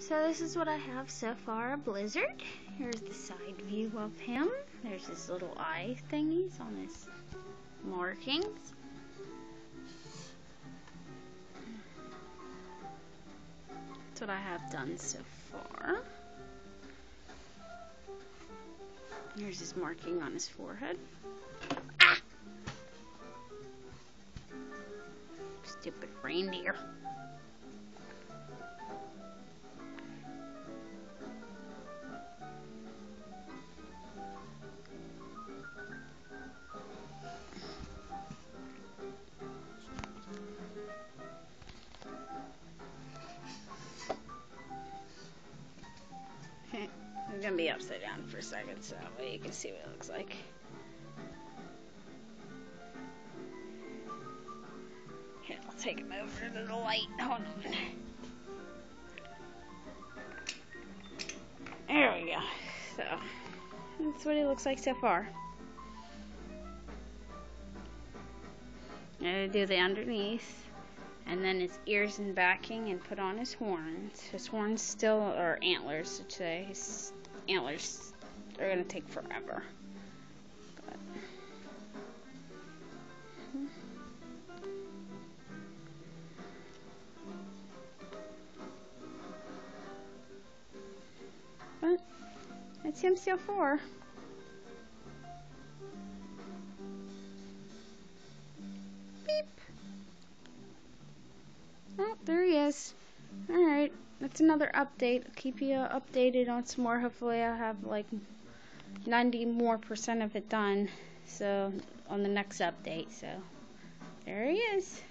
So this is what I have so far, a Blizzard. Here's the side view of him. There's his little eye thingies on his markings. That's what I have done so far. Here's his marking on his forehead. Ah! Stupid reindeer. I'm gonna be upside down for a second so that way you can see what it looks like. Here, I'll take him over to the light. Hold on. There we go. So, that's what he looks like so far. I'm gonna do the underneath, and then his ears and backing, and put on his horns. His horns still are antlers today. His antlers are gonna take forever. But that's him so far. Beep. Oh, there he is. Alright, that's another update. I'll keep you updated on some more. Hopefully I'll have like 90% more of it done. So, on the next update. So, there he is.